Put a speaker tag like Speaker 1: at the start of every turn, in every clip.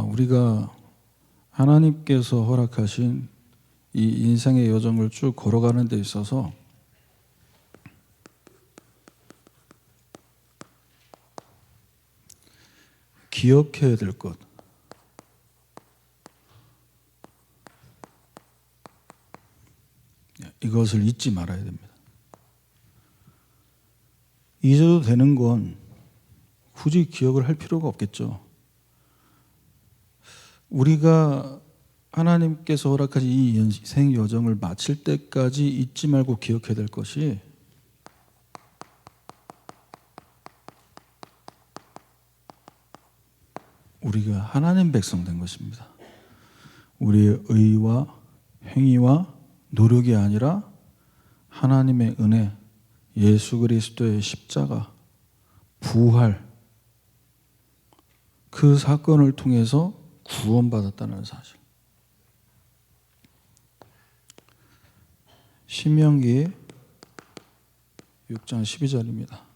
Speaker 1: 우리가 하나님께서 허락하신 이 인생의 여정을 쭉 걸어가는 데 있어서 기억해야 될 것, 이것을 잊지 말아야 됩니다. 잊어도 되는 건 굳이 기억을 할 필요가 없겠죠. 우리가 하나님께서 허락하신 이 인생 여정을 마칠 때까지 잊지 말고 기억해야 될 것이 우리가 하나님 백성 된 것입니다. 우리의 의와 행위와 노력이 아니라 하나님의 은혜, 예수 그리스도의 십자가, 부활, 그 사건을 통해서 구원받았다는 사실. 신명기 6장 12절입니다.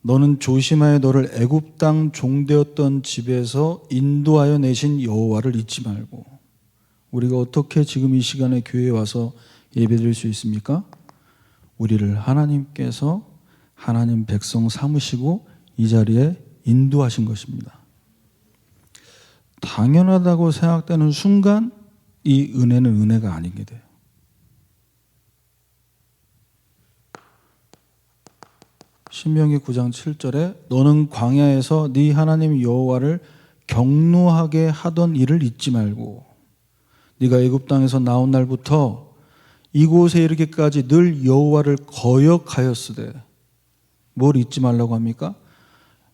Speaker 1: 너는 조심하여 너를 애굽 땅 종되었던 집에서 인도하여 내신 여호와를 잊지 말고. 우리가 어떻게 지금 이 시간에 교회에 와서 예배드릴 수 있습니까? 우리를 하나님께서 하나님 백성 삼으시고 이 자리에 인도하신 것입니다. 당연하다고 생각되는 순간 이 은혜는 은혜가 아니게 돼요. 신명기 9장 7절에 너는 광야에서 네 하나님 여호와를 경노하게 하던 일을 잊지 말고 네가 애굽 땅에서 나온 날부터 이곳에 이르기까지 늘 여호와를 거역하였으되. 뭘 잊지 말라고 합니까?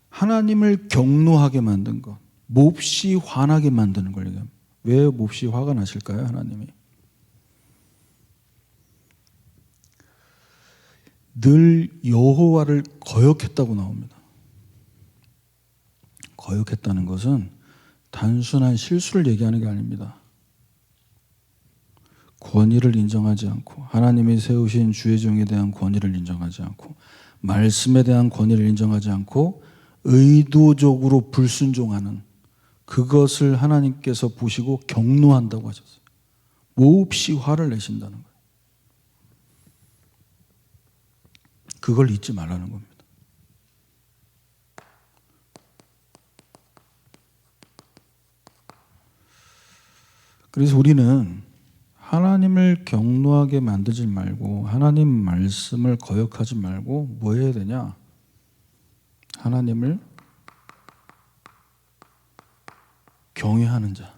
Speaker 1: 하나님을 경노하게 만든 것, 몹시 화나게 만드는 걸 얘기합니다. 왜 몹시 화가 나실까요? 하나님이 늘 여호와를 거역했다고 나옵니다. 거역했다는 것은 단순한 실수를 얘기하는 게 아닙니다. 권위를 인정하지 않고, 하나님이 세우신 주의 종에 대한 권위를 인정하지 않고, 말씀에 대한 권위를 인정하지 않고 의도적으로 불순종하는, 그것을 하나님께서 보시고 경노한다고 하셨어요. 몹시 화를 내신다는 거예요. 그걸 잊지 말라는 겁니다. 그래서 우리는 하나님을 경노하게 만들지 말고 하나님 말씀을 거역하지 말고 뭐 해야 되냐? 하나님을 경외하는 자.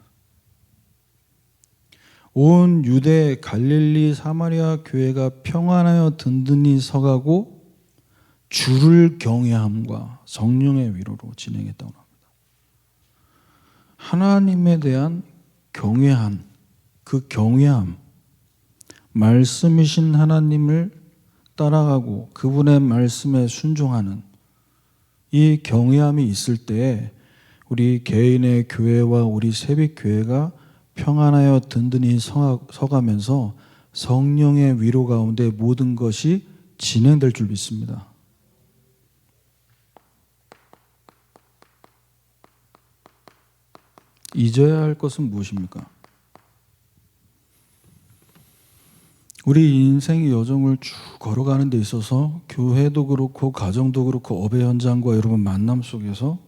Speaker 1: 온 유대, 갈릴리, 사마리아 교회가 평안하여 든든히 서가고 주를 경외함과 성령의 위로로 진행했다고 합니다. 하나님에 대한 경외함, 그 경외함, 말씀이신 하나님을 따라가고 그분의 말씀에 순종하는 이 경외함이 있을 때 우리 개인의 교회와 우리 새벽교회가 평안하여 든든히 서가면서 성령의 위로 가운데 모든 것이 진행될 줄 믿습니다. 잊어야 할 것은 무엇입니까? 우리 인생의 여정을 쭉 걸어가는 데 있어서 교회도 그렇고 가정도 그렇고 업의 현장과 여러분 만남 속에서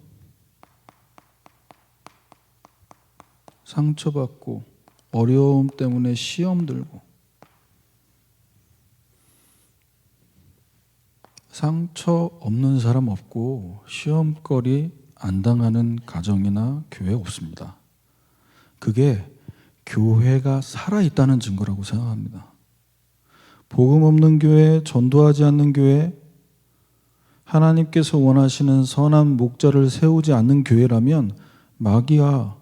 Speaker 1: 상처받고 어려움 때문에 시험 들고 상처 없는 사람 없고 시험거리 안 당하는 가정이나 교회 없습니다. 그게 교회가 살아있다는 증거라고 생각합니다. 복음 없는 교회, 전도하지 않는 교회, 하나님께서 원하시는 선한 목자를 세우지 않는 교회라면 마귀와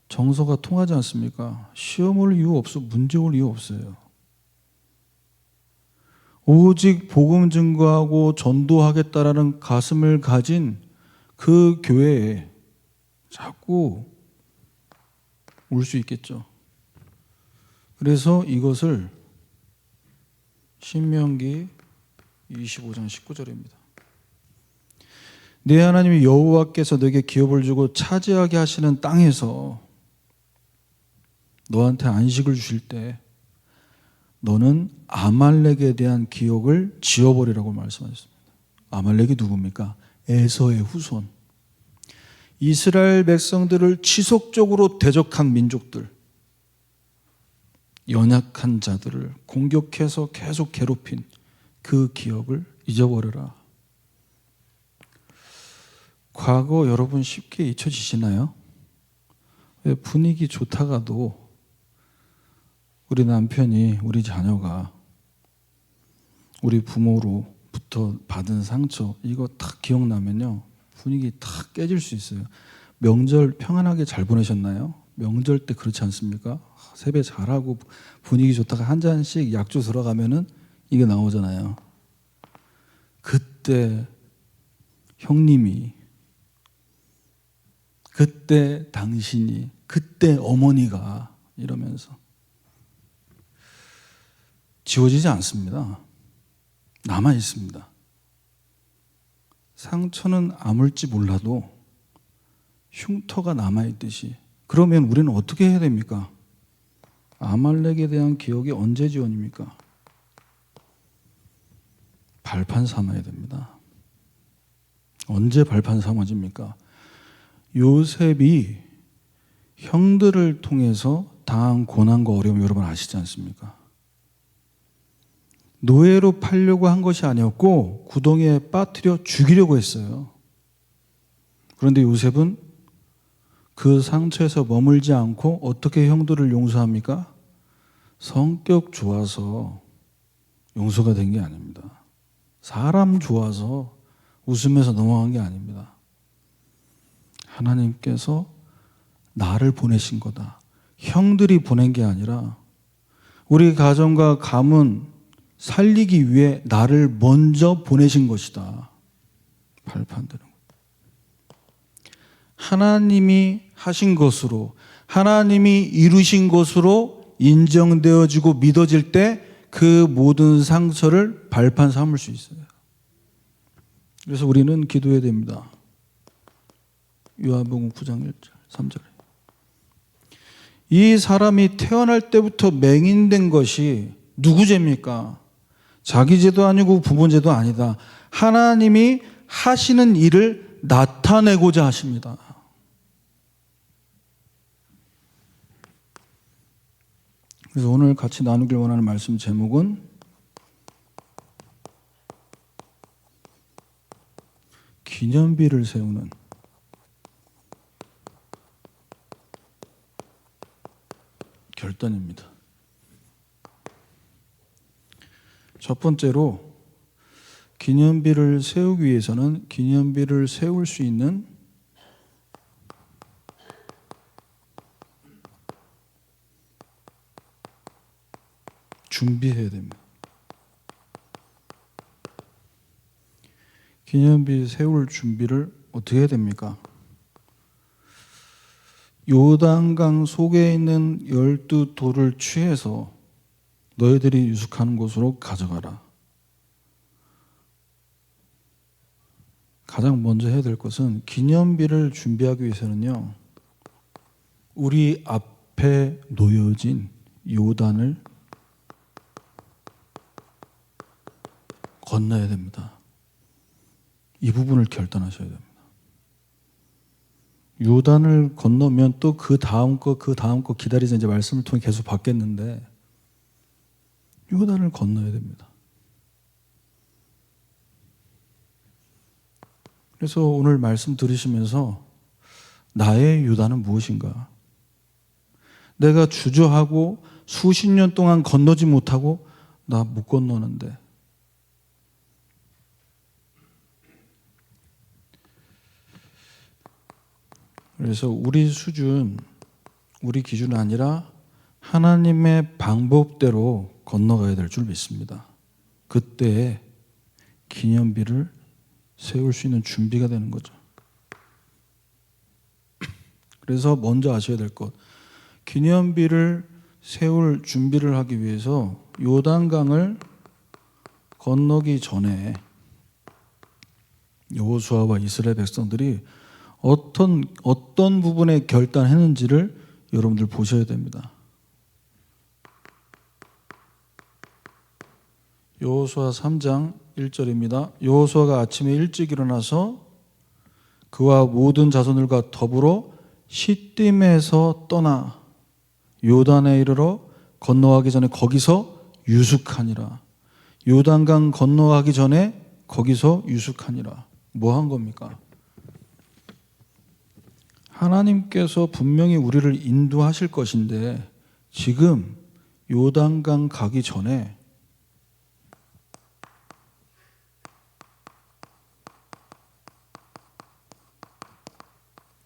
Speaker 1: 정서가 통하지 않습니까? 시험 올 이유 없어, 문제 올 이유 없어요. 오직 복음 증거하고 전도하겠다라는 가슴을 가진 그 교회에 자꾸 올 수 있겠죠. 그래서 이것을 신명기 25장 19절입니다. 네 하나님이 여호와께서 너에게 기업을 주고 차지하게 하시는 땅에서 너한테 안식을 주실 때 너는 아말렉에 대한 기억을 지워버리라고 말씀하셨습니다. 아말렉이 누굽니까? 에서의 후손. 이스라엘 백성들을 지속적으로 대적한 민족들, 연약한 자들을 공격해서 계속 괴롭힌 그 기억을 잊어버려라. 과거 여러분 쉽게 잊혀지시나요? 왜 분위기 좋다가도 우리 남편이, 우리 자녀가 우리 부모로부터 받은 상처 이거 딱 기억나면요 분위기 탁 깨질 수 있어요. 명절 평안하게 잘 보내셨나요? 명절 때 그렇지 않습니까? 세배 잘하고 분위기 좋다가 한 잔씩 약주 들어가면은 이게 나오잖아요. 그때 형님이, 그때 당신이, 그때 어머니가 이러면서 지워지지 않습니다. 남아 있습니다. 상처는 아물지 몰라도 흉터가 남아있듯이. 그러면 우리는 어떻게 해야 됩니까? 아말렉에 대한 기억이 언제 지원입니까? 발판 삼아야 됩니다. 언제 발판 삼아집니까? 요셉이 형들을 통해서 당한 고난과 어려움 여러분 아시지 않습니까? 노예로 팔려고 한 것이 아니었고 구덩이에 빠뜨려 죽이려고 했어요. 그런데 요셉은 그 상처에서 머물지 않고 어떻게 형들을 용서합니까? 성격 좋아서 용서가 된 게 아닙니다. 사람 좋아서 웃으면서 넘어간 게 아닙니다. 하나님께서 나를 보내신 거다. 형들이 보낸 게 아니라 우리 가정과 가문 살리기 위해 나를 먼저 보내신 것이다. 발판되는 것. 하나님이 하신 것으로, 하나님이 이루신 것으로 인정되어지고 믿어질 때 그 모든 상처를 발판 삼을 수 있어요. 그래서 우리는 기도해야 됩니다. 요한복음 9장 1절 3절에 이 사람이 태어날 때부터 맹인된 것이 누구 죄입니까? 자기 죄도 아니고 부모 죄도 아니다. 하나님이 하시는 일을 나타내고자 하십니다. 그래서 오늘 같이 나누길 원하는 말씀 제목은 기념비를 세우는 결단입니다. 첫 번째로 기념비를 세우기 위해서는 기념비를 세울 수 있는 준비해야 됩니다. 기념비 세울 준비를 어떻게 해야 됩니까? 요단강 속에 있는 12돌을 취해서 너희들이 유숙하는 곳으로 가져가라. 가장 먼저 해야 될 것은 기념비를 준비하기 위해서는요, 우리 앞에 놓여진 요단을 건너야 됩니다. 이 부분을 결단하셔야 됩니다. 요단을 건너면 또 그 다음 거 기다리자 이제 말씀을 통해 계속 받겠는데 요단을 건너야 됩니다. 그래서 오늘 말씀 들으시면서 나의 요단은 무엇인가? 내가 주저하고 수십 년 동안 건너지 못하고 나 못 건너는데 그래서 우리 수준, 우리 기준은 아니라 하나님의 방법대로 건너가야 될 줄 믿습니다. 그때 기념비를 세울 수 있는 준비가 되는 거죠. 그래서 먼저 아셔야 될 것, 기념비를 세울 준비를 하기 위해서 요단강을 건너기 전에 여호수아와 이스라엘 백성들이 어떤 부분에 결단했는지를 여러분들 보셔야 됩니다. 여호수아 3장 1절입니다. 여호수아가 아침에 일찍 일어나서 그와 모든 자손들과 더불어 시딤에서 떠나 요단에 이르러 건너가기 전에 거기서 유숙하니라. 요단강 건너가기 전에 거기서 유숙하니라. 뭐 한 겁니까? 하나님께서 분명히 우리를 인도하실 것인데 지금 요단강 가기 전에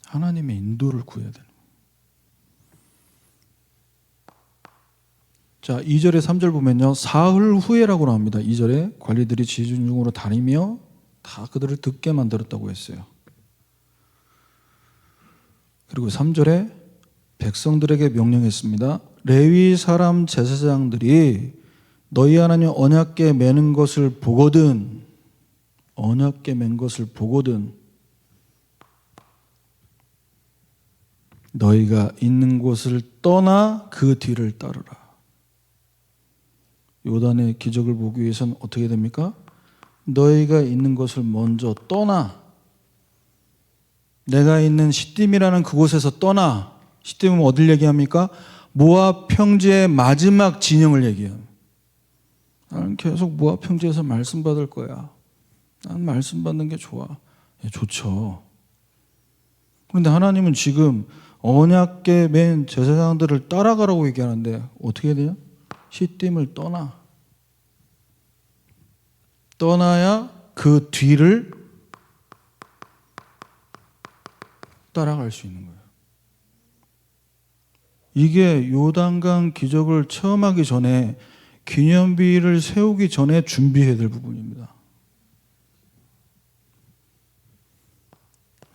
Speaker 1: 하나님의 인도를 구해야 되는 거예요. 자, 2절에 3절 보면요. 사흘 후에라고 나옵니다. 2절에 관리들이 지중 중으로 다니며 다 그들을 듣게 만들었다고 했어요. 그리고 3절에 백성들에게 명령했습니다. 레위 사람 제사장들이 너희 하나님 언약궤 매는 것을 보거든 너희가 있는 곳을 떠나 그 뒤를 따르라. 요단의 기적을 보기 위해서는 어떻게 됩니까? 너희가 있는 곳을 먼저 떠나, 내가 있는 시딤이라는 그곳에서 떠나. 시딤은 어딜 얘기합니까? 모압 평지의 마지막 진영을 얘기해요. 나는 계속 모압 평지에서 말씀 받을 거야. 난 말씀 받는 게 좋아. 좋죠. 그런데 하나님은 지금 언약궤 맨 제사장들을 따라가라고 얘기하는데 어떻게 해야 되냐? 시딤을 떠나야 그 뒤를 따라갈 수 있는 거예요. 이게 요단강 기적을 체험하기 전에 기념비를 세우기 전에 준비해야 될 부분입니다.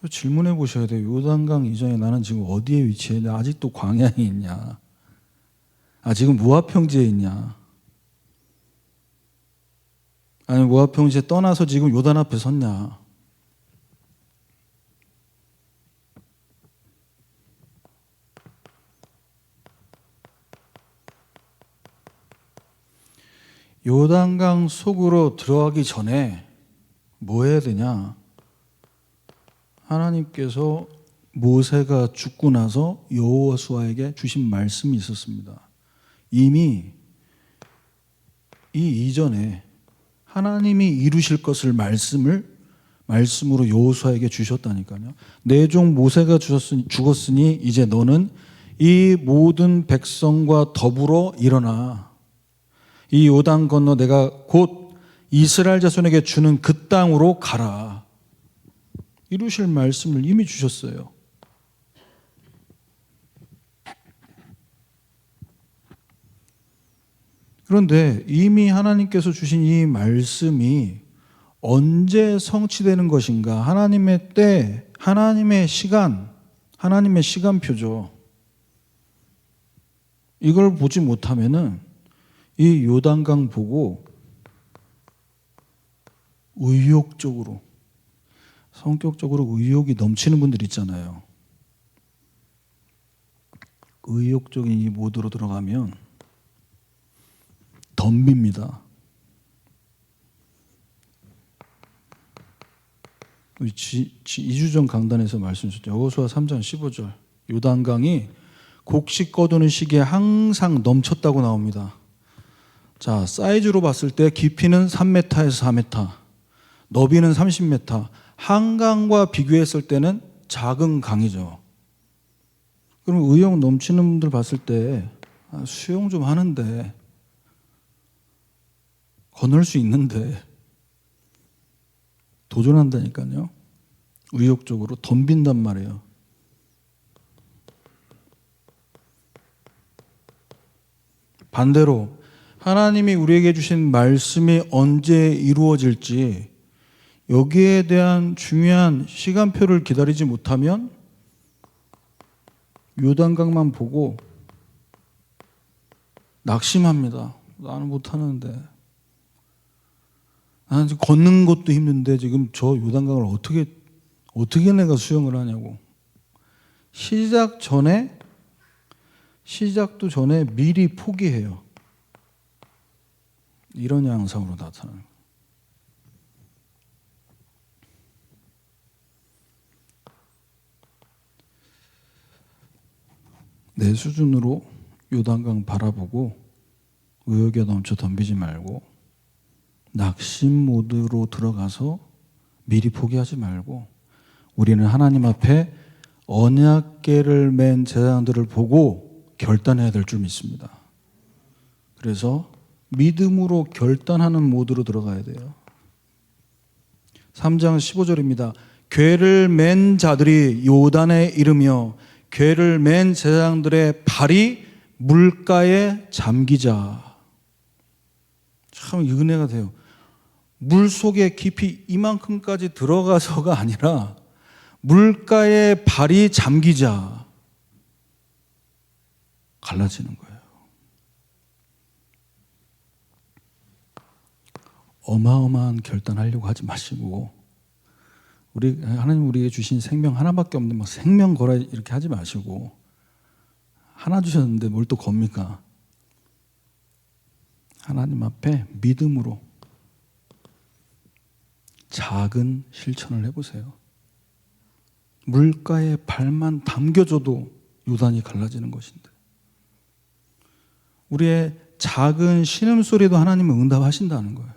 Speaker 1: 질문해 보셔야 돼요. 요단강 이전에 나는 지금 어디에 위치해 있냐? 아직도 광야에 있냐? 지금 모압 평지에 있냐? 아니 모압 평지에 떠나서 지금 요단 앞에 섰냐? 요단강 속으로 들어가기 전에 뭐 해야 되냐? 하나님께서 모세가 죽고 나서 여호수아에게 주신 말씀이 있었습니다. 이미 이 이전에 하나님이 이루실 것을 말씀으로 여호수아에게 주셨다니까요. 내 종 모세가 죽었으니 이제 너는 이 모든 백성과 더불어 일어나 이 요단 건너 내가 곧 이스라엘 자손에게 주는 그 땅으로 가라. 이루실 말씀을 이미 주셨어요. 그런데 이미 하나님께서 주신 이 말씀이 언제 성취되는 것인가? 하나님의 때, 하나님의 시간, 하나님의 시간표죠. 이걸 보지 못하면은 이 요단강 보고 의욕적으로, 성격적으로 의욕이 넘치는 분들 있잖아요. 의욕적인 이 모드로 들어가면 덤빕니다. 2주 전 강단에서 말씀 주셨죠. 여호수아 3장 15절. 요단강이 곡식 거두는 시기에 항상 넘쳤다고 나옵니다. 자, 사이즈로 봤을 때 깊이는 3m에서 4m, 너비는 30m. 한강과 비교했을 때는 작은 강이죠. 그럼 의욕 넘치는 분들 봤을 때 수영 좀 하는데, 건널 수 있는데 도전한다니까요. 의욕적으로 덤빈단 말이에요. 반대로 하나님이 우리에게 주신 말씀이 언제 이루어질지 여기에 대한 중요한 시간표를 기다리지 못하면 요단강만 보고 낙심합니다. 나는 못하는데, 아, 걷는 것도 힘든데 지금 저 요단강을 어떻게 내가 수영을 하냐고. 시작도 전에 미리 포기해요. 이런 양상으로 나타나는 거예요. 내 수준으로 요단강 바라보고 의욕에 넘쳐 덤비지 말고 낙심 모드로 들어가서 미리 포기하지 말고 우리는 하나님 앞에 언약궤를 맨 제사장들을 보고 결단해야 될 줄 믿습니다. 그래서 믿음으로 결단하는 모드로 들어가야 돼요. 3장 15절입니다. 궤를 맨 자들이 요단에 이르며 궤를 맨 제사장들의 발이 물가에 잠기자. 참 은혜가 돼요. 물 속에 깊이 이만큼까지 들어가서가 아니라 물가에 발이 잠기자. 갈라지는 거예요. 어마어마한 결단하려고 하지 마시고 하나님 우리에게 주신 생명 하나밖에 없는데 막 생명 거라 이렇게 하지 마시고 하나 주셨는데 뭘 또 겁니까? 하나님 앞에 믿음으로 작은 실천을 해보세요. 물가에 발만 담겨줘도 요단이 갈라지는 것인데 우리의 작은 신음소리도 하나님은 응답하신다는 거예요.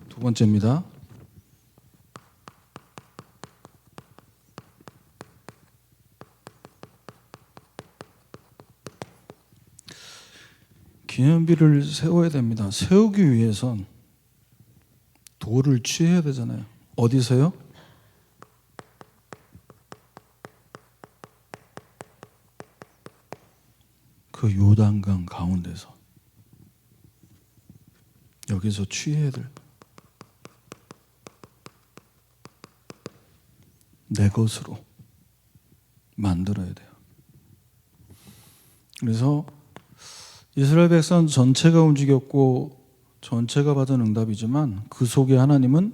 Speaker 1: 두 번째입니다. 기념비를 세워야 됩니다. 세우기 위해선 돌을 취해야 되잖아요. 어디서요? 그 요단강 가운데서. 여기서 취해야 될 내 것으로 만들어야 돼요. 그래서 이스라엘 백성 전체가 움직였고 전체가 받은 응답이지만 그 속에 하나님은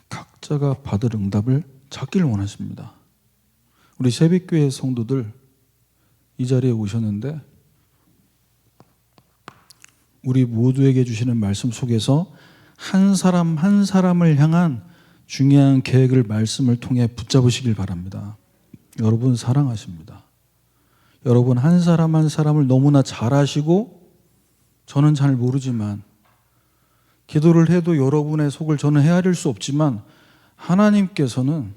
Speaker 1: 각자가 받을 응답을 찾기를 원하십니다. 우리 새벽교회 성도들 이 자리에 오셨는데 우리 모두에게 주시는 말씀 속에서 한 사람 한 사람을 향한 중요한 계획을 말씀을 통해 붙잡으시길 바랍니다. 여러분 사랑하십니다. 여러분 한 사람 한 사람을 너무나 잘 아시고 저는 잘 모르지만 기도를 해도 여러분의 속을 저는 헤아릴 수 없지만 하나님께서는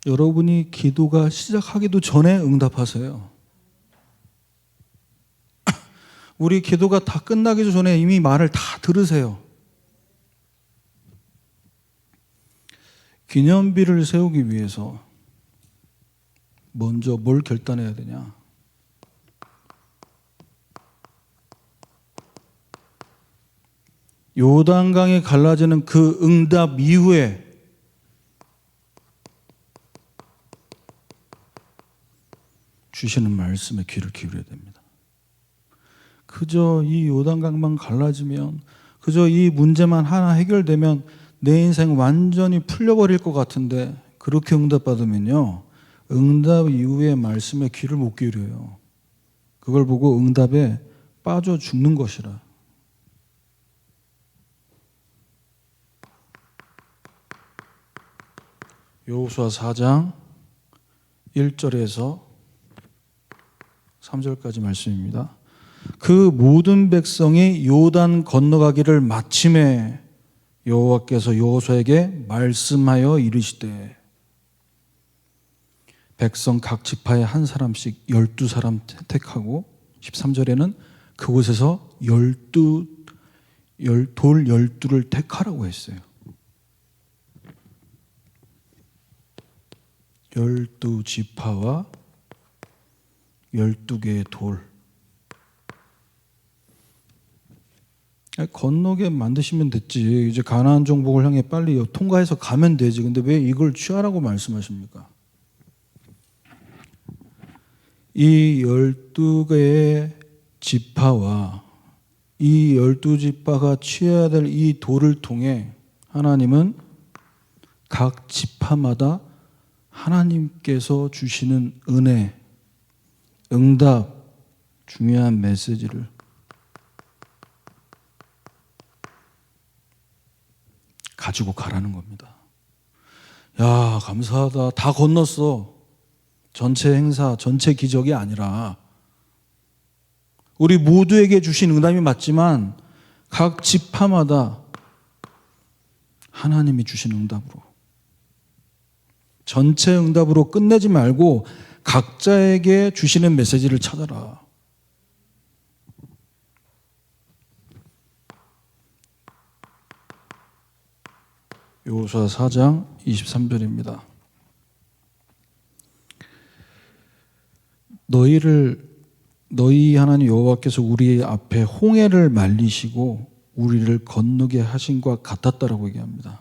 Speaker 1: 여러분이 기도가 시작하기도 전에 응답하세요. 우리 기도가 다 끝나기 전에 이미 말을 다 들으세요. 기념비를 세우기 위해서 먼저 뭘 결단해야 되냐? 요단강이 갈라지는 그 응답 이후에 주시는 말씀에 귀를 기울여야 됩니다. 그저 이 요단강만 갈라지면, 그저 이 문제만 하나 해결되면 내 인생 완전히 풀려버릴 것 같은데 그렇게 응답받으면요, 응답 이후의 말씀에 귀를 못 기울여요. 그걸 보고 응답에 빠져 죽는 것이라. 여호수아 4장 1절에서 3절까지 말씀입니다. 그 모든 백성이 요단 건너가기를 마침에 여호와께서 여호수아에게 말씀하여 이르시되 백성 각 지파에 한 사람씩 12사람 택하고 13절에는 그곳에서 돌 12를 택하라고 했어요. 12지파와 12개의 돌. 건너게 만드시면 됐지. 이제 가나안 정복을 향해 빨리 통과해서 가면 되지. 근데 왜 이걸 취하라고 말씀하십니까? 이 12개의 지파와 이 12지파가 취해야 될 이 도를 통해 하나님은 각 지파마다 하나님께서 주시는 은혜, 응답, 중요한 메시지를 가지고 가라는 겁니다. 야, 감사하다. 다 건넜어. 전체 행사, 전체 기적이 아니라 우리 모두에게 주신 응답이 맞지만 각 지파마다 하나님이 주신 응답으로, 전체 응답으로 끝내지 말고 각자에게 주시는 메시지를 찾아라. 여호수아 4장 23절입니다. 너희 하나님 여호와께서 우리 앞에 홍해를 말리시고 우리를 건너게 하신 것 같았다라고 얘기합니다.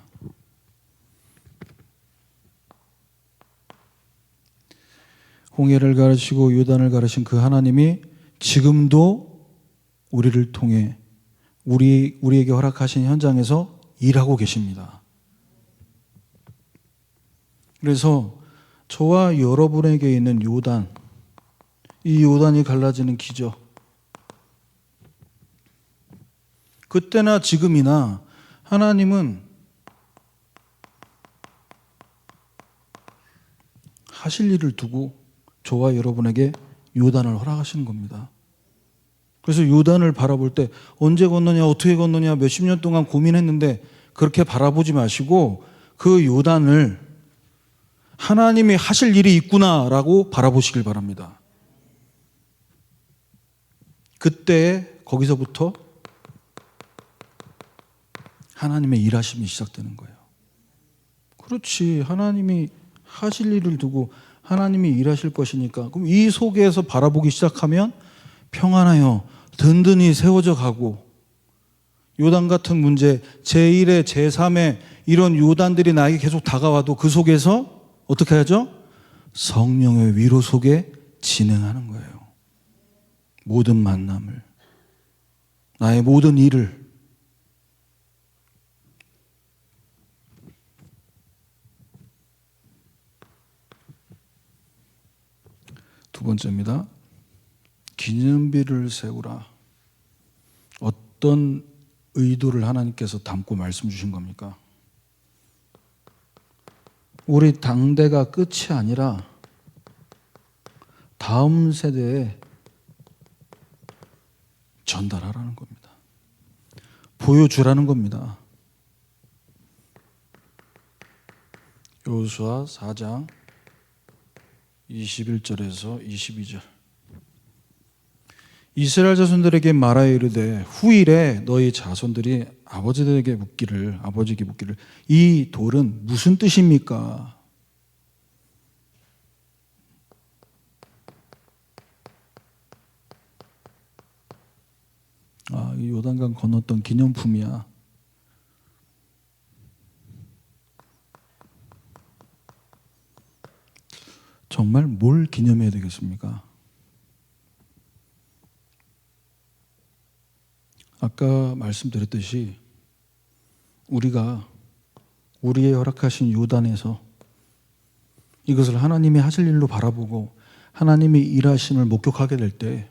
Speaker 1: 홍해를 가르시고 요단을 가르신 그 하나님이 지금도 우리를 통해 우리에게 허락하신 현장에서 일하고 계십니다. 그래서 저와 여러분에게 있는 요단, 이 요단이 갈라지는 기적, 그때나 지금이나 하나님은 하실 일을 두고 저와 여러분에게 요단을 허락하시는 겁니다. 그래서 요단을 바라볼 때 언제 건너냐, 어떻게 건너냐, 몇십 년 동안 고민했는데 그렇게 바라보지 마시고 그 요단을 하나님이 하실 일이 있구나라고 바라보시길 바랍니다. 그때 거기서부터 하나님의 일하심이 시작되는 거예요. 그렇지, 하나님이 하실 일을 두고 하나님이 일하실 것이니까 그럼 이 속에서 바라보기 시작하면 평안하여 든든히 세워져 가고, 요단 같은 문제, 제1회, 제3회 이런 요단들이 나에게 계속 다가와도 그 속에서 어떻게 하죠? 성령의 위로 속에 진행하는 거예요. 모든 만남을, 나의 모든 일을. 두 번째입니다. 기념비를 세우라. 어떤 의도를 하나님께서 담고 말씀 주신 겁니까? 우리 당대가 끝이 아니라 다음 세대에 전달하라는 겁니다. 보여주라는 겁니다. 여호수아 4장 21절에서 22절. 이스라엘 자손들에게 말하여 이르되 후일에 너희 자손들이 아버지에게 묻기를 이 돌은 무슨 뜻입니까? 이 요단강 건넜던 기념품이야. 정말 뭘 기념해야 되겠습니까? 아까 말씀드렸듯이 우리가 우리의 허락하신 요단에서 이것을 하나님이 하실 일로 바라보고 하나님이 일하심을 목격하게 될 때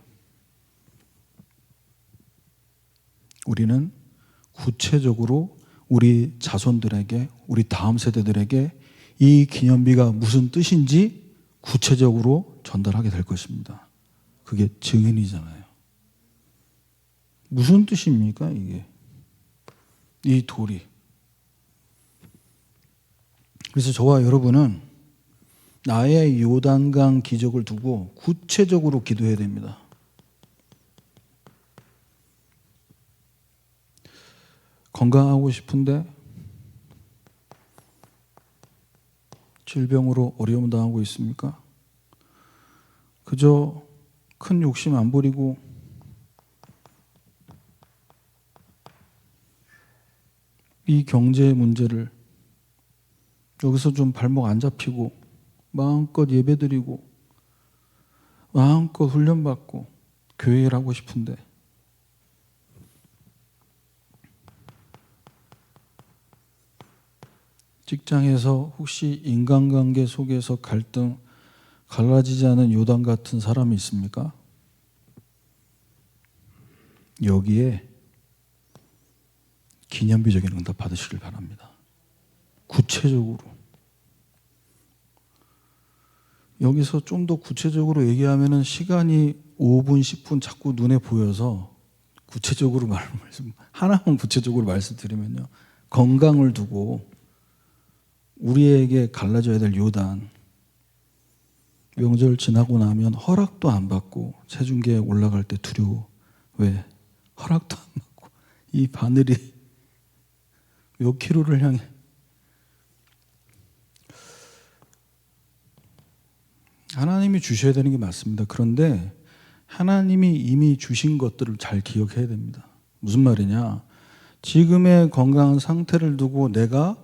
Speaker 1: 우리는 구체적으로 우리 자손들에게, 우리 다음 세대들에게 이 기념비가 무슨 뜻인지 구체적으로 전달하게 될 것입니다. 그게 증인이잖아요. 무슨 뜻입니까, 이게? 이 돌이. 그래서 저와 여러분은 나의 요단강 기적을 두고 구체적으로 기도해야 됩니다. 건강하고 싶은데 질병으로 어려움 당하고 있습니까? 그저 큰 욕심 안 부리고 이 경제 문제를 여기서 좀 발목 안 잡히고 마음껏 예배드리고 마음껏 훈련받고 교회 일하고 싶은데 직장에서 혹시 인간관계 속에서 갈라지지 않은 요단 같은 사람이 있습니까? 여기에 기념비적인 응답 받으시길 바랍니다. 구체적으로. 여기서 좀 더 구체적으로 얘기하면은 시간이 5분, 10분 자꾸 눈에 보여서 구체적으로 하나만 구체적으로 말씀드리면요. 건강을 두고 우리에게 갈라져야 될 요단. 명절 지나고 나면 허락도 안 받고 체중계에 올라갈 때 두려워. 왜? 허락도 안 받고 이 바늘이 몇 킬로를 향해. 하나님이 주셔야 되는 게 맞습니다. 그런데 하나님이 이미 주신 것들을 잘 기억해야 됩니다. 무슨 말이냐? 지금의 건강한 상태를 두고 내가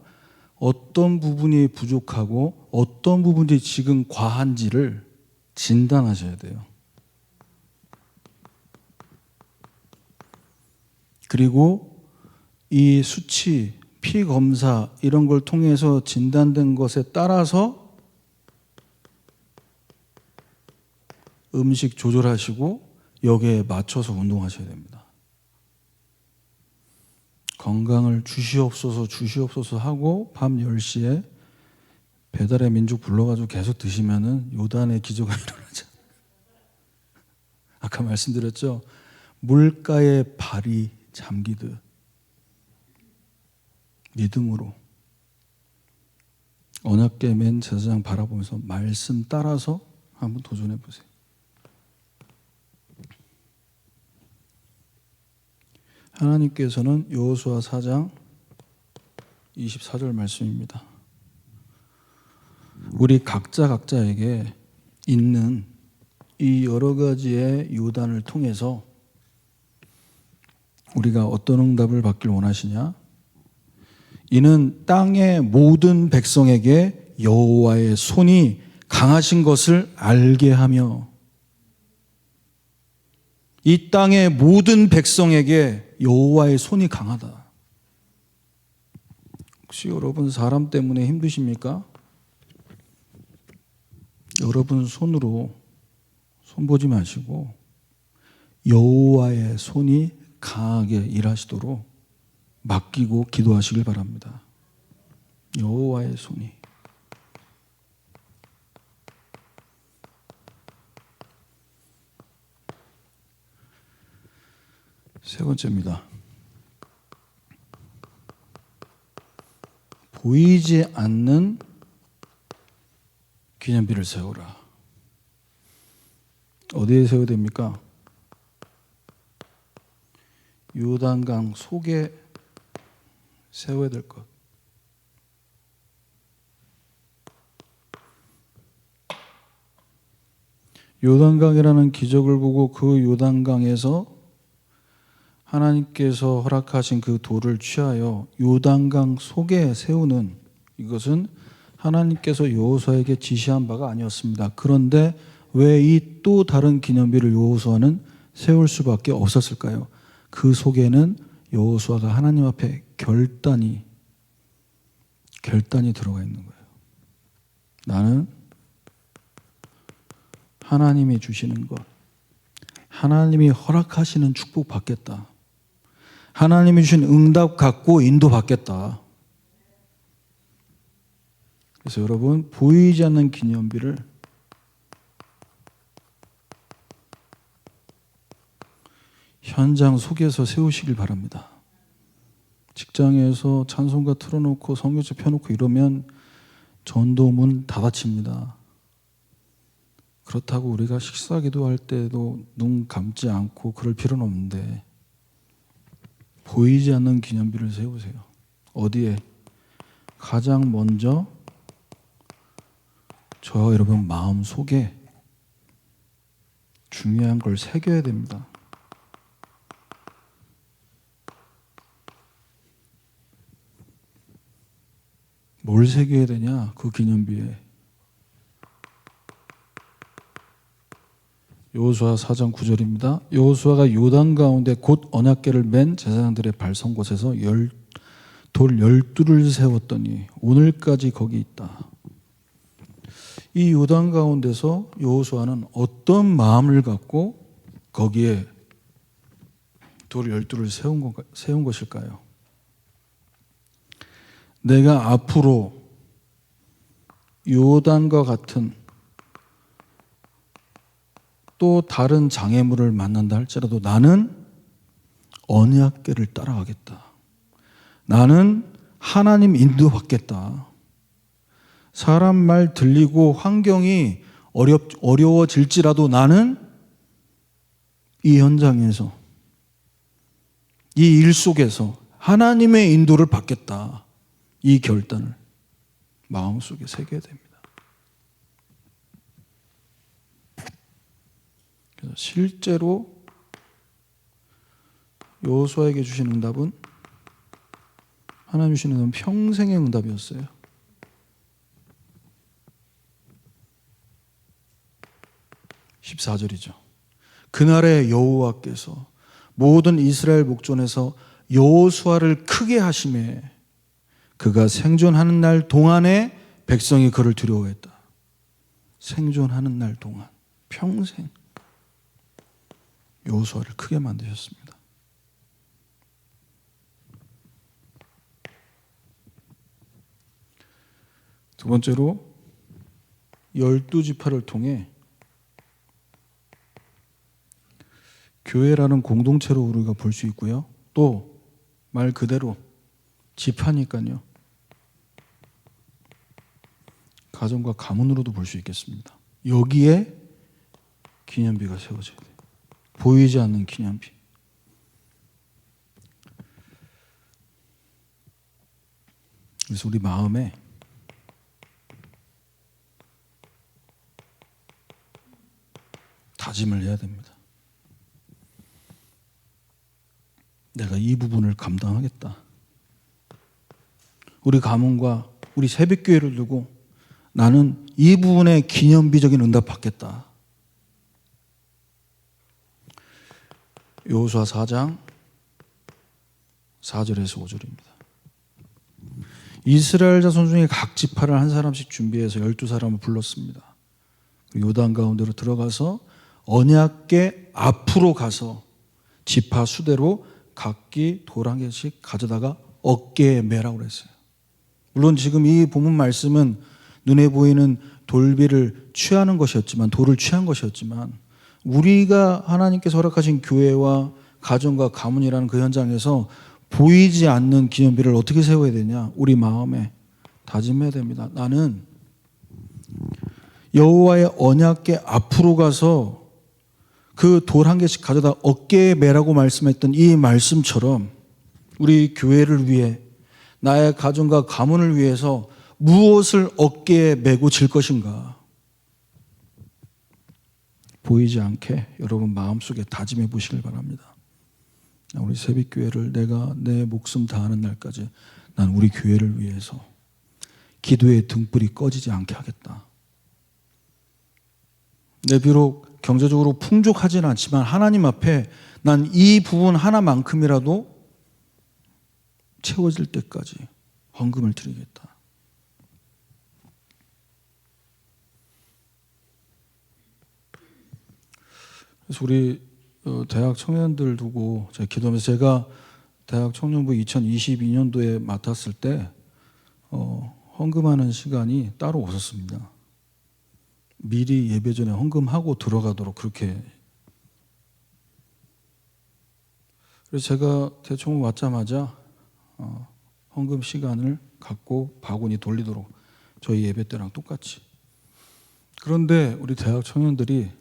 Speaker 1: 어떤 부분이 부족하고 어떤 부분이 지금 과한지를 진단하셔야 돼요. 그리고 이 수치, 피 검사 이런 걸 통해서 진단된 것에 따라서 음식 조절하시고 여기에 맞춰서 운동하셔야 됩니다. 건강을 주시옵소서 하고 밤 10시에 배달의 민족 불러가지고 계속 드시면은 요단의 기적이 일어나죠. 아까 말씀드렸죠. 물가에 발이 잠기듯 믿음으로 언약궤 맨 제사장 바라보면서 말씀 따라서 한번 도전해 보세요. 하나님께서는 여호수아 4장 24절 말씀입니다. 우리 각자에게 있는 이 여러 가지의 요단을 통해서 우리가 어떤 응답을 받길 원하시냐? 이는 땅의 모든 백성에게 여호와의 손이 강하신 것을 알게 하며 이 땅의 모든 백성에게 여호와의 손이 강하다. 혹시 여러분 사람 때문에 힘드십니까? 여러분 손으로 손보지 마시고 여호와의 손이 강하게 일하시도록 맡기고 기도하시길 바랍니다. 여호와의 손이. 세 번째입니다. 보이지 않는 기념비를 세우라. 어디에 세워야 됩니까? 요단강 속에 세워야 될 것. 요단강이라는 기적을 보고 그 요단강에서 하나님께서 허락하신 그 돌을 취하여 요단강 속에 세우는 이것은 하나님께서 여호수아에게 지시한 바가 아니었습니다. 그런데 왜 이 또 다른 기념비를 여호수아는 세울 수밖에 없었을까요? 그 속에는 여호수아가 하나님 앞에 결단이 들어가 있는 거예요. 나는 하나님이 주시는 것, 하나님이 허락하시는 축복 받겠다. 하나님이 주신 응답 갖고 인도받겠다. 그래서 여러분 보이지 않는 기념비를 현장 속에서 세우시길 바랍니다. 직장에서 찬송가 틀어놓고 성경책 펴놓고 이러면 전도문 다 닫힙니다. 그렇다고 우리가 식사 기도할 때도 눈 감지 않고 그럴 필요는 없는데 보이지 않는 기념비를 세우세요. 어디에? 가장 먼저 저 여러분 마음 속에 중요한 걸 새겨야 됩니다. 뭘 새겨야 되냐? 그 기념비에 여호수아 4장 9절입니다. 여호수아가 요단 가운데 곧 언약궤를 맨 제사장들의 발 선 곳에서 돌 12를 세웠더니 오늘까지 거기 있다. 이 요단 가운데서 여호수아는 어떤 마음을 갖고 거기에 돌 12를 세운 것일까요? 내가 앞으로 요단과 같은 또 다른 장애물을 만난다 할지라도 나는 언약궤를 따라가겠다. 나는 하나님 인도받겠다. 사람 말 들리고 환경이 어려워질지라도 나는 이 현장에서 이 일 속에서 하나님의 인도를 받겠다. 이 결단을 마음속에 새겨야 됩니다. 그래서 실제로 여호수아에게 주신 응답은 하나님 주신 응답은 평생의 응답이었어요. (14절이죠) 그날에 여호와께서 모든 이스라엘 목전에서 여호수아를 크게 하심에 그가 생존하는 날 동안에 백성이 그를 두려워했다. 생존하는 날 동안 평생 여호수아를 크게 만드셨습니다. 두 번째로 12지파를 통해 교회라는 공동체로 우리가 볼 수 있고요. 또 말 그대로 지파니까요. 가정과 가문으로도 볼 수 있겠습니다. 여기에 기념비가 세워져야 돼요. 보이지 않는 기념비. 그래서 우리 마음에 다짐을 해야 됩니다. 내가 이 부분을 감당하겠다. 우리 가문과 우리 새벽교회를 두고 나는 이 부분에 기념비적인 응답 받겠다. 여호수아 4장 4절에서 5절입니다. 이스라엘 자손 중에 각 지파를 한 사람씩 준비해서 12사람을 불렀습니다. 요단 가운데로 들어가서 언약궤 앞으로 가서 지파 수대로 각기 돌 한 개씩 가져다가 어깨에 매라고 그랬어요. 물론 지금 이 본문 말씀은 눈에 보이는 돌비를 취하는 것이었지만, 돌을 취한 것이었지만, 우리가 하나님께서 허락하신 교회와 가정과 가문이라는 그 현장에서 보이지 않는 기념비를 어떻게 세워야 되냐? 우리 마음에 다짐해야 됩니다. 나는 여호와의 언약궤 앞으로 가서 그 돌 한 개씩 가져다 어깨에 매라고 말씀했던 이 말씀처럼 우리 교회를 위해, 나의 가정과 가문을 위해서 무엇을 어깨에 메고 질 것인가? 보이지 않게 여러분 마음속에 다짐해 보시길 바랍니다. 우리 새벽교회를 내가 내 목숨 다하는 날까지 난 우리 교회를 위해서 기도의 등불이 꺼지지 않게 하겠다. 내 비록 경제적으로 풍족하지는 않지만 하나님 앞에 난 이 부분 하나만큼이라도 채워질 때까지 헌금을 드리겠다. 그래서 우리 대학 청년들 두고 제가 기도하면서, 제가 대학 청년부 2022년도에 맡았을 때 헌금하는 시간이 따로 없었습니다. 미리 예배 전에 헌금하고 들어가도록 그렇게. 그래서 제가 대청호 왔자마자 헌금 시간을 갖고 바구니 돌리도록, 저희 예배 때랑 똑같이. 그런데 우리 대학 청년들이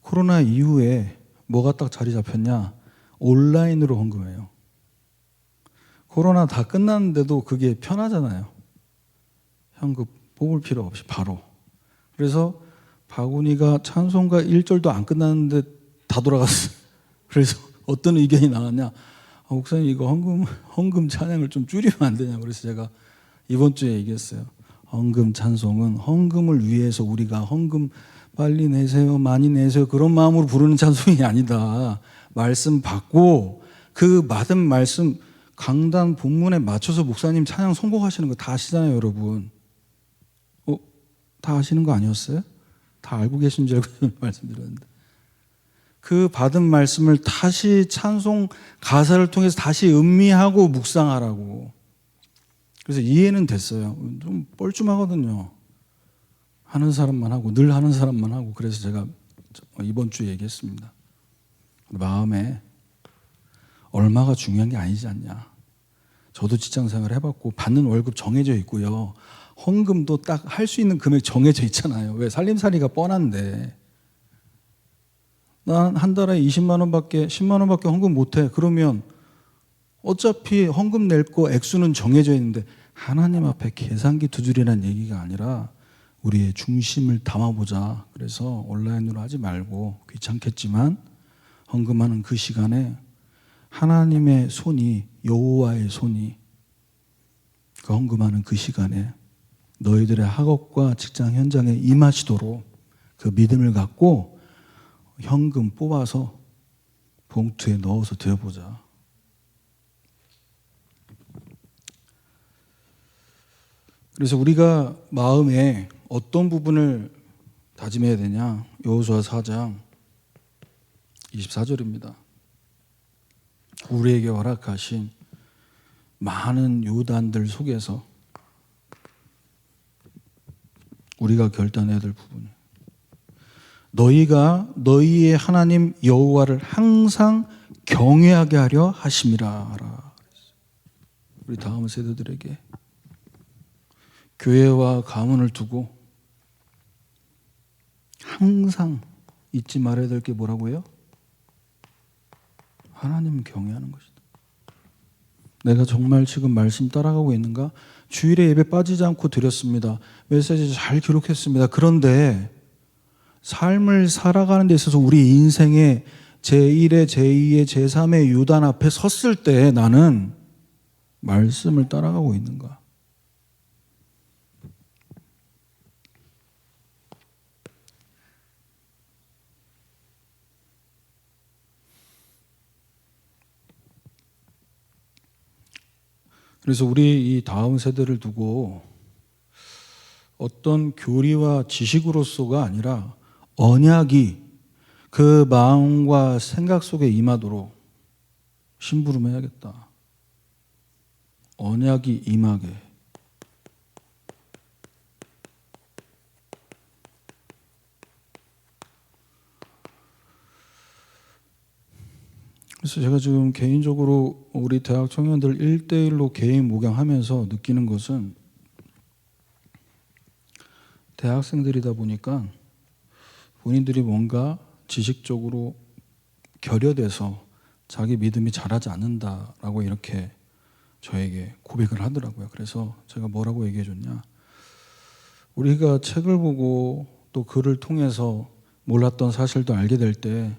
Speaker 1: 코로나 이후에 뭐가 딱 자리 잡혔냐? 온라인으로 헌금해요. 코로나 다 끝났는데도 그게 편하잖아요. 현금 뽑을 필요 없이 바로. 그래서 바구니가 찬송가 1절도 안 끝났는데 다 돌아갔어요. 그래서 어떤 의견이 나왔냐? 목사님 이거 헌금 찬양을 좀 줄이면 안 되냐? 그래서 제가 이번 주에 얘기했어요. 헌금 찬송은 헌금을 위해서 우리가 헌금 빨리 내세요, 많이 내세요, 그런 마음으로 부르는 찬송이 아니다. 말씀 받고 그 받은 말씀 강단 본문에 맞춰서 목사님 찬양 선곡하시는 거 다 아시잖아요, 여러분. 다 아시는 거 아니었어요? 다 알고 계신 줄 알고 말씀드렸는데, 그 받은 말씀을 다시 찬송 가사를 통해서 다시 음미하고 묵상하라고. 그래서 이해는 됐어요. 좀 뻘쭘하거든요. 하는 사람만 하고, 늘 하는 사람만 하고. 그래서 제가 이번 주에 얘기했습니다. 마음에 얼마가 중요한 게 아니지 않냐. 저도 직장생활 해봤고 받는 월급 정해져 있고요. 헌금도 딱 할 수 있는 금액 정해져 있잖아요. 왜? 살림살이가 뻔한데. 난 한 달에 20만 원밖에 10만 원밖에 헌금 못해. 그러면 어차피 헌금 낼 거 액수는 정해져 있는데 하나님 앞에 계산기 두 줄이라는 얘기가 아니라 우리의 중심을 담아보자. 그래서 온라인으로 하지 말고 귀찮겠지만 헌금하는 그 시간에 하나님의 손이, 여호와의 손이 그 헌금하는 그 시간에 너희들의 학업과 직장 현장에 임하시도록 그 믿음을 갖고 현금 뽑아서 봉투에 넣어서 드려보자. 그래서 우리가 마음에 어떤 부분을 다짐해야 되냐? 여호수아 4장 24절입니다. 우리에게 허락하신 많은 요단들 속에서 우리가 결단해야 될 부분이, 너희가 너희의 하나님 여호와를 항상 경외하게 하려 하심이라. 우리 다음 세대들에게 교회와 가문을 두고 항상 잊지 말아야 될 게 뭐라고요? 하나님 경외하는 것이다. 내가 정말 지금 말씀 따라가고 있는가? 주일에 예배 빠지지 않고 드렸습니다. 메시지 잘 기록했습니다. 그런데 삶을 살아가는 데 있어서 우리 인생의 제1의, 제2의, 제3의 요단 앞에 섰을 때 나는 말씀을 따라가고 있는가? 그래서 우리 이 다음 세대를 두고 어떤 교리와 지식으로서가 아니라 언약이 그 마음과 생각 속에 임하도록 심부름해야겠다. 언약이 임하게. 그래서 제가 지금 개인적으로 우리 대학 청년들 1대1로 개인 목양하면서 느끼는 것은, 대학생들이다 보니까 본인들이 뭔가 지식적으로 결여돼서 자기 믿음이 자라지 않는다라고 이렇게 저에게 고백을 하더라고요. 그래서 제가 뭐라고 얘기해 줬냐, 우리가 책을 보고 또 글을 통해서 몰랐던 사실도 알게 될 때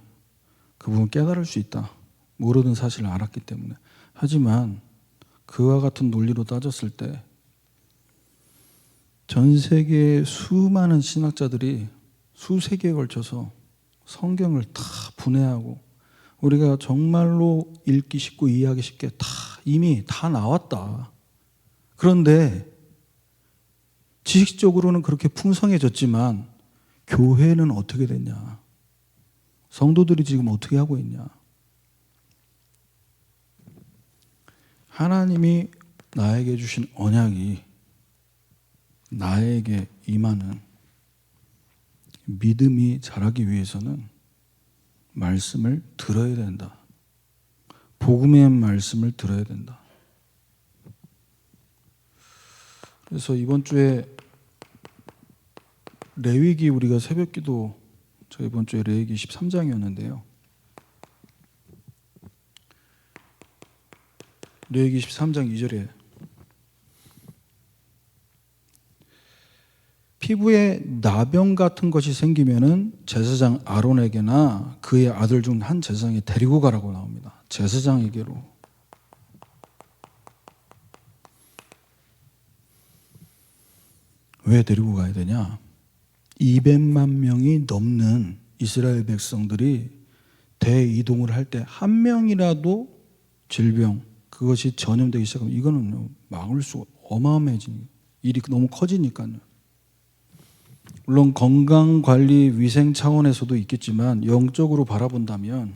Speaker 1: 그 부분 깨달을 수 있다. 모르던 사실을 알았기 때문에. 하지만 그와 같은 논리로 따졌을 때 전 세계의 수많은 신학자들이 수세기에 걸쳐서 성경을 다 분해하고 우리가 정말로 읽기 쉽고 이해하기 쉽게 다 이미 다 나왔다. 그런데 지식적으로는 그렇게 풍성해졌지만 교회는 어떻게 됐냐? 성도들이 지금 어떻게 하고 있냐? 하나님이 나에게 주신 언약이 나에게 임하는 믿음이 자라기 위해서는 말씀을 들어야 된다. 복음의 말씀을 들어야 된다. 그래서 이번 주에 레위기, 우리가 새벽기도, 저 이번 주에 레위기 13장이었는데요. 레위기 13장 2절에 피부에 나병 같은 것이 생기면은 제사장 아론에게나 그의 아들 중 한 제사장이 데리고 가라고 나옵니다. 제사장에게로. 왜 데리고 가야 되냐? 200만 명이 넘는 이스라엘 백성들이 대이동을 할 때 한 명이라도 질병 그것이 전염되기 시작하면 이거는 막을 수가 어마어마해지는 일이 너무 커지니까요. 물론 건강관리 위생 차원에서도 있겠지만 영적으로 바라본다면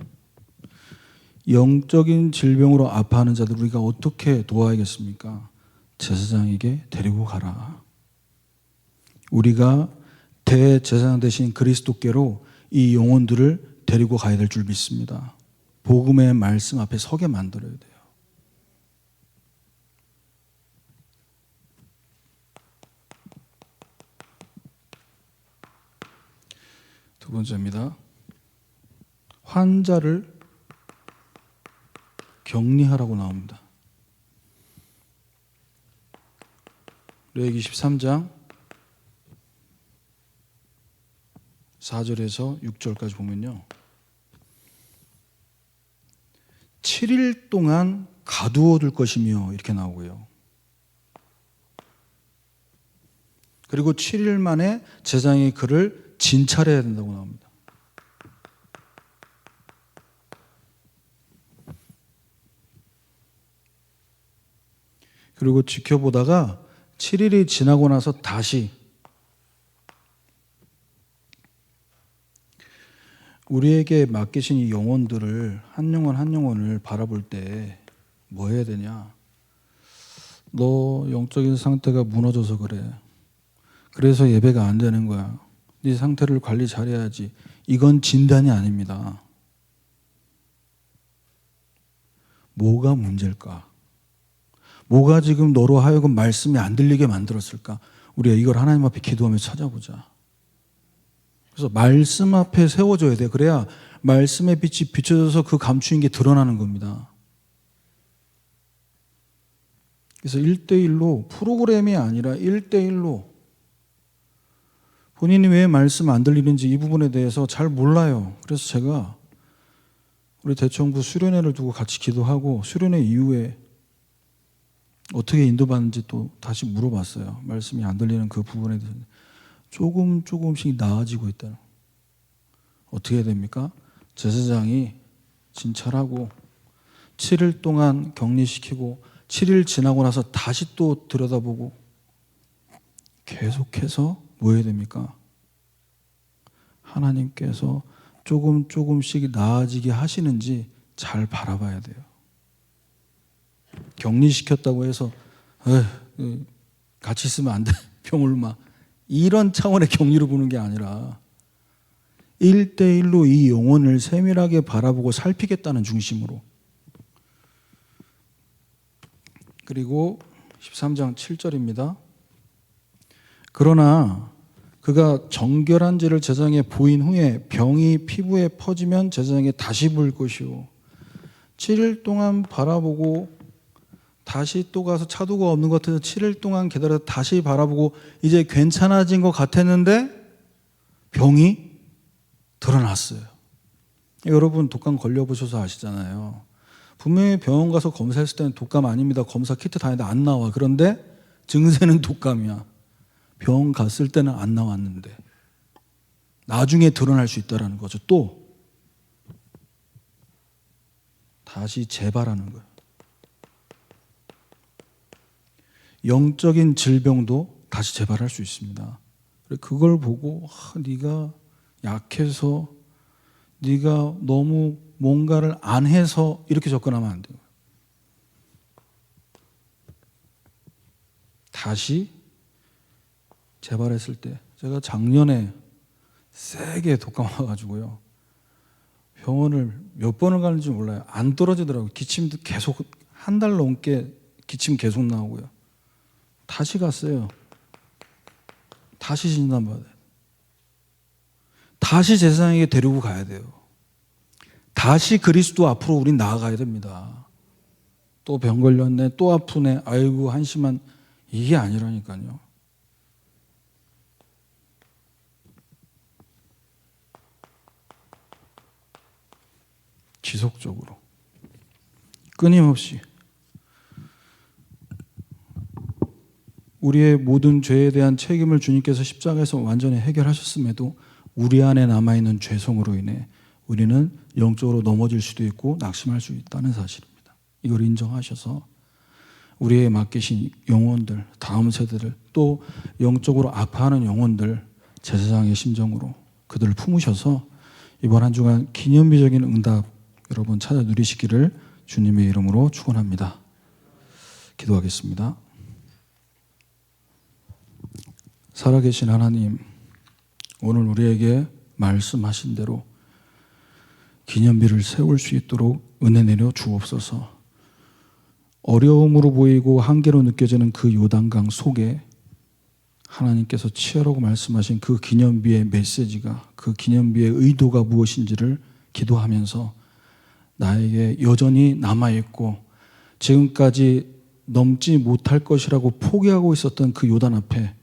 Speaker 1: 영적인 질병으로 아파하는 자들 우리가 어떻게 도와야겠습니까? 제사장에게 데리고 가라. 우리가 대제사장 되신 그리스도께로 이 영혼들을 데리고 가야 될 줄 믿습니다. 복음의 말씀 앞에 서게 만들어야 돼요. 두 번째입니다. 환자를 격리하라고 나옵니다. 레위기 13장 4절에서 6절까지 보면요. 7일 동안 가두어 둘 것이며 이렇게 나오고요. 그리고 7일 만에 제사장이 그를 진찰해야 된다고 나옵니다. 그리고 지켜보다가 7일이 지나고 나서 다시 우리에게 맡기신 이 영혼들을 한 영혼 한 영혼을 바라볼 때 뭐 해야 되냐? 너 영적인 상태가 무너져서 그래. 그래서 예배가 안 되는 거야. 네 상태를 관리 잘해야지. 이건 진단이 아닙니다. 뭐가 문제일까? 뭐가 지금 너로 하여금 말씀이 안 들리게 만들었을까? 우리가 이걸 하나님 앞에 기도하며 찾아보자. 그래서 말씀 앞에 세워줘야 돼. 그래야 말씀의 빛이 비춰져서 그 감추인 게 드러나는 겁니다. 그래서 1대1로 프로그램이 아니라 1대1로 본인이 왜 말씀 안 들리는지 이 부분에 대해서 잘 몰라요. 그래서 제가 우리 대청부 수련회를 두고 같이 기도하고 수련회 이후에 어떻게 인도받는지 또 다시 물어봤어요. 말씀이 안 들리는 그 부분에 대해서 조금씩 나아지고 있다는. 어떻게 해야 됩니까? 제사장이 진찰하고 7일 동안 격리시키고 7일 지나고 나서 다시 또 들여다보고 계속해서 뭐 해야 됩니까? 하나님께서 조금씩 나아지게 하시는지 잘 바라봐야 돼요. 격리시켰다고 해서 같이 있으면 안 돼. 병을마. 이런 차원의 격리를 보는 게 아니라 1대1로 이 영혼을 세밀하게 바라보고 살피겠다는 중심으로. 그리고 13장 7절입니다. 그러나 그가 정결한지를 제사장에 보인 후에 병이 피부에 퍼지면 제사장에 다시 부을 것이요. 7일 동안 바라보고 다시 또 가서 차도가 없는 것 같아서 7일 동안 기다려서 다시 바라보고 이제 괜찮아진 것 같았는데 병이 드러났어요. 여러분 독감 걸려보셔서 아시잖아요. 분명히 병원 가서 검사했을 때는 독감 아닙니다. 검사 키트 다니는데 안 나와. 그런데 증세는 독감이야. 병원 갔을 때는 안 나왔는데 나중에 드러날 수 있다는 거죠. 또 다시 재발하는 거예요. 영적인 질병도 다시 재발할 수 있습니다. 그걸 보고 네가 약해서 네가 너무 뭔가를 안 해서 이렇게 접근하면 안 돼요. 다시 재발했을 때 제가 작년에 세게 독감 와가지고요. 병원을 몇 번을 가는지 몰라요. 안 떨어지더라고요. 기침도 계속 한 달 넘게 기침 계속 나오고요. 다시 갔어요. 다시 진단받아요. 다시 제사장에게 데리고 가야 돼요. 다시 그리스도 앞으로 우린 나아가야 됩니다. 또 병 걸렸네, 또 아프네, 아이고 한심한, 이게 아니라니까요. 지속적으로 끊임없이 우리의 모든 죄에 대한 책임을 주님께서 십자가에서 완전히 해결하셨음에도 우리 안에 남아있는 죄성으로 인해 우리는 영적으로 넘어질 수도 있고 낙심할 수 있다는 사실입니다. 이걸 인정하셔서 우리에게 맡기신 영혼들, 다음 세대들, 또 영적으로 아파하는 영혼들, 제사장의 심정으로 그들을 품으셔서 이번 한 주간 기념비적인 응답 여러분 찾아 누리시기를 주님의 이름으로 축원합니다. 기도하겠습니다. 살아계신 하나님, 오늘 우리에게 말씀하신 대로 기념비를 세울 수 있도록 은혜 내려 주옵소서. 어려움으로 보이고 한계로 느껴지는 그 요단강 속에 하나님께서 치하라고 말씀하신 그 기념비의 메시지가, 그 기념비의 의도가 무엇인지를 기도하면서 나에게 여전히 남아있고 지금까지 넘지 못할 것이라고 포기하고 있었던 그 요단 앞에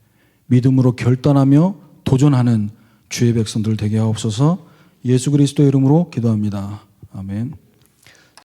Speaker 1: 믿음으로 결단하며 도전하는 주의 백성들 되게 하옵소서. 예수 그리스도의 이름으로 기도합니다. 아멘.